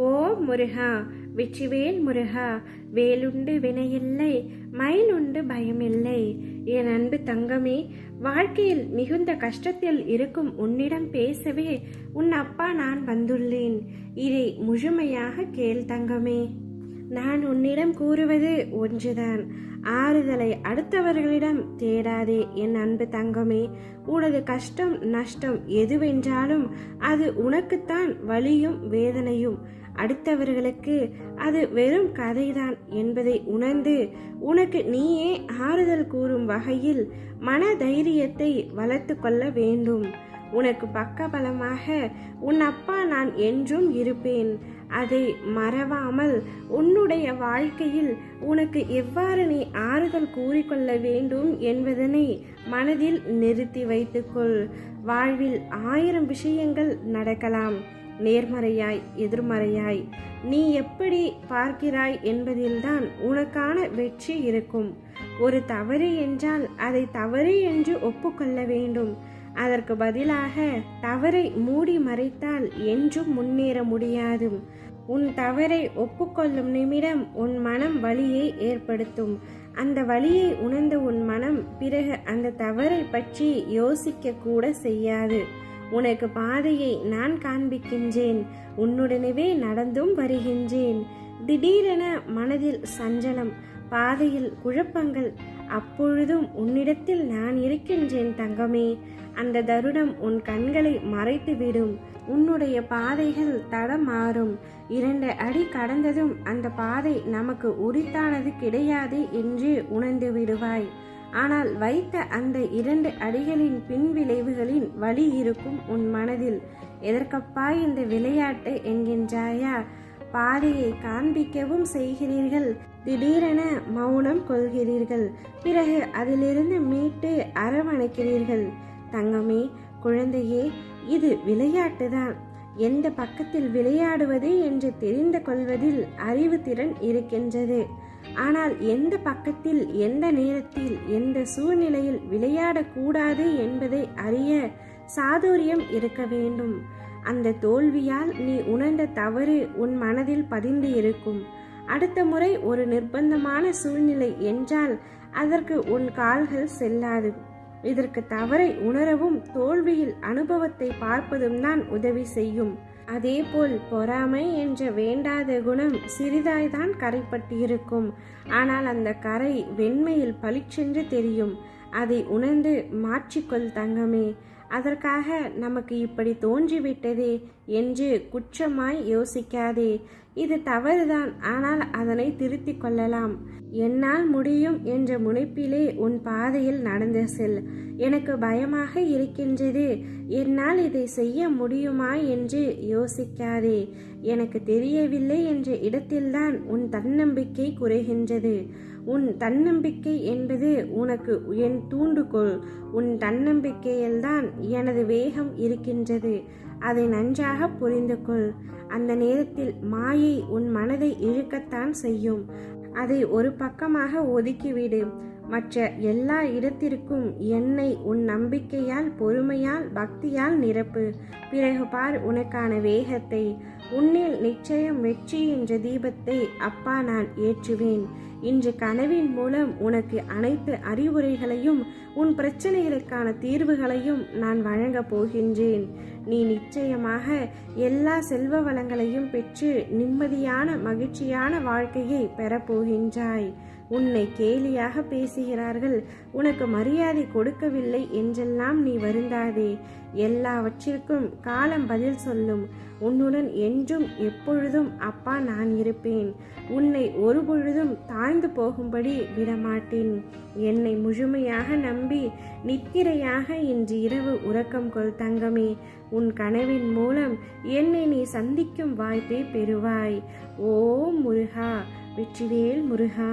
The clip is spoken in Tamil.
ஓ முருகா, வெற்றிவேல் முருகா, வேலுண்டு வினையில்லை, மயிலுண்டு பயமில்லை. என் அன்பு தங்கமே, வாழ்க்கையில் மிகுந்த கஷ்டத்தில் இருக்கும் உன்னிடம் பேசவே உன் அப்பா நான் வந்துள்ளேன். இதை முழுமையாக கேள் தங்கமே. நான் உன்னிடம் கூறுவது ஒன்றுதான். ஆறுதலை அடுத்தவர்களிடம் தேடாதே என் அன்பு தங்கமே. உனது கஷ்டம் நஷ்டம் எதுவென்றாலும் அது உனக்குத்தான் வலியும் வேதனையும். அடுத்தவர்களுக்கு அது வெறும் கதைதான் என்பதை உணர்ந்து உனக்கு நீயே ஆறுதல் கூறும் வகையில் மன தைரியத்தை வளர்த்து கொள்ள வேண்டும். உனக்கு பக்கபலமாக உன் அப்பா நான் என்றும் இருப்பேன். அதை மறவாமல் உன்னுடைய வாழ்க்கையில் உனக்கு எவ்வாறு நீ ஆறுதல் கூறிக்கொள்ள வேண்டும் என்பதனை மனதில் நிறுத்தி வைத்துக்கொள். வாழ்வில் 1000 விஷயங்கள் நடக்கலாம். நேர்மறையாய் எதிர்மறையாய் நீ எப்படி பார்க்கிறாய் என்பதில்தான் உனக்கான வெற்றி இருக்கும். ஒரு தவறு என்றால் அதை தவறு என்று ஒப்புக்கொள்ள வேண்டும். அதற்கு பதிலாக தவறை மூடி மறைத்தால் என்றும் முன்னேற முடியாது. உன் தவறை ஒப்புக்கொள்ளும் நிமிடம் உன் மனம் வலியை ஏற்படுத்தும். அந்த வலியை உணர்ந்த உன் மனம் பிறகு அந்த தவறை பற்றி யோசிக்க கூட செய்யாது. உனக்கு பாதையை நான் காண்பிக்கின்றேன், உன்னுடனே நடந்தும் வருகின்றேன். திடீரென மனதில் சஞ்சலம், பாதையில் குழப்பங்கள், அப்பொழுதும் உன்னிடத்தில் நான் இருக்கின்றேன் தங்கமே. அந்த தருணம் உன் கண்களை மறைத்துவிடும். உன்னுடைய பாதைகள் தடமாறும். 2 அடி கடந்ததும் அந்த பாதை நமக்கு உரித்தானது கிடையாது என்று உணர்ந்து விடுவாய். ஆனால் வைத்த அந்த 2 அடிகளின் பின்விளைவுகளின் வலி இருக்கும் உன் மனதில். எதற்கப்பா இந்த விளையாட்டு என்கின்றாயா? பாதையை காண்பிக்கவும் செய்கிறீர்கள், திடீரென மௌனம் கொள்கிறீர்கள், பிறகு அதிலிருந்து மீட்டு அரவணைக்கிறீர்கள். தங்கமே, குழந்தையே, இது விளையாட்டுதான். எந்த பக்கத்தில் விளையாடுவது என்று தெரிந்து கொள்வதில் அறிவு திறன் இருக்கின்றது. ஆனால் எந்த பக்கத்தில் எந்த நேரத்தில் எந்த சூழ்நிலையில் விளையாடக்கூடாது என்பதை அறிய சாதுரியம் இருக்க வேண்டும். அந்த தோல்வியால் நீ உணர்ந்த தவறு உன் மனதில் பதிந்து இருக்கும். அடுத்த முறை ஒரு நிர்பந்தமான சூழ்நிலை என்றால் அதற்கு உன் கால்கள் செல்லாது. இதற்கு தவறை உணரவும் தோல்வியில் அனுபவத்தை பார்ப்பதும் தான் உதவி செய்யும். அதேபோல் பொறாமை என்ற வேண்டாத குணம் சிறிதாய்தான் கரைப்பட்டிருக்கும். ஆனால் அந்த கரை வெண்மையில் பளிச்சென்று தெரியும். அதை உணர்ந்து மாற்றிக்கொள் தங்கமே. அதற்காக நமக்கு இப்படி தோன்றிவிட்டதே என்று குற்றமாய் யோசிக்காதே. இது தவறுதான், ஆனால் அதனை திருத்திக் கொள்ளலாம். என்னால் முடியும் என்ற முனைப்பிலே உன் பாதையில் நடந்து செல். எனக்கு பயமாக இருக்கின்றது, என்னால் இதை செய்ய முடியுமா என்று யோசிக்காதே. எனக்கு தெரியவில்லை என்ற இடத்தில்தான் உன் தன்னம்பிக்கை குறைகின்றது. உன் தன்னம்பிக்கை என்பது உனக்கு என் தூண்டுகோல். உன் தன்னம்பிக்கையில்தான் எனது வேகம் இருக்கின்றது. அதை நன்றாக புரிந்து கொள். அந்த நேரத்தில் மாயை உன் மனதை இழுக்கத்தான் செய்யும். அதை ஒரு பக்கமாக ஒதுக்கிவிடு. மற்ற எல்லா இடத்திற்கும் என்னை உன் நம்பிக்கையால், பொறுமையால், பக்தியால் நிரப்பு. பிறகு பார் உனக்கான வேகத்தை. உன்னில் நிச்சயம் வெற்றி என்ற தீபத்தை அப்பா நான் ஏற்றுவேன். இன்று கனவின் மூலம் உனக்கு அனைத்து அறிவுரைகளையும் உன் பிரச்சனைகளுக்கான தீர்வுகளையும் நான் வழங்கப் போகின்றேன். நீ நிச்சயமாக எல்லா செல்வ வளங்களையும் பெற்று நிம்மதியான மகிழ்ச்சியான வாழ்க்கையை பெறப்போகின்றாய். உன்னை கேலியாக பேசுகிறார்கள், உனக்கு மரியாதை கொடுக்கவில்லை என்றெல்லாம் நீ வருந்தாதே. எல்லாவற்றிற்கும் காலம் பதில் சொல்லும். உன்னுடன் என்றும் எப்பொழுதும் அப்பா நான் இருப்பேன். உன்னை ஒரு பொழுதும் தாழ்ந்து போகும்படி விடமாட்டேன். என்னை முழுமையாக நம்பி நித்திரையாக இன்று இரவு உறக்கம் கொள் தங்கமே. உன் கனவின் மூலம் என்னை நீ சந்திக்கும் வாய்ப்பை பெறுவாய். ஓம் முருகா, வெற்றிவேல் முருகா.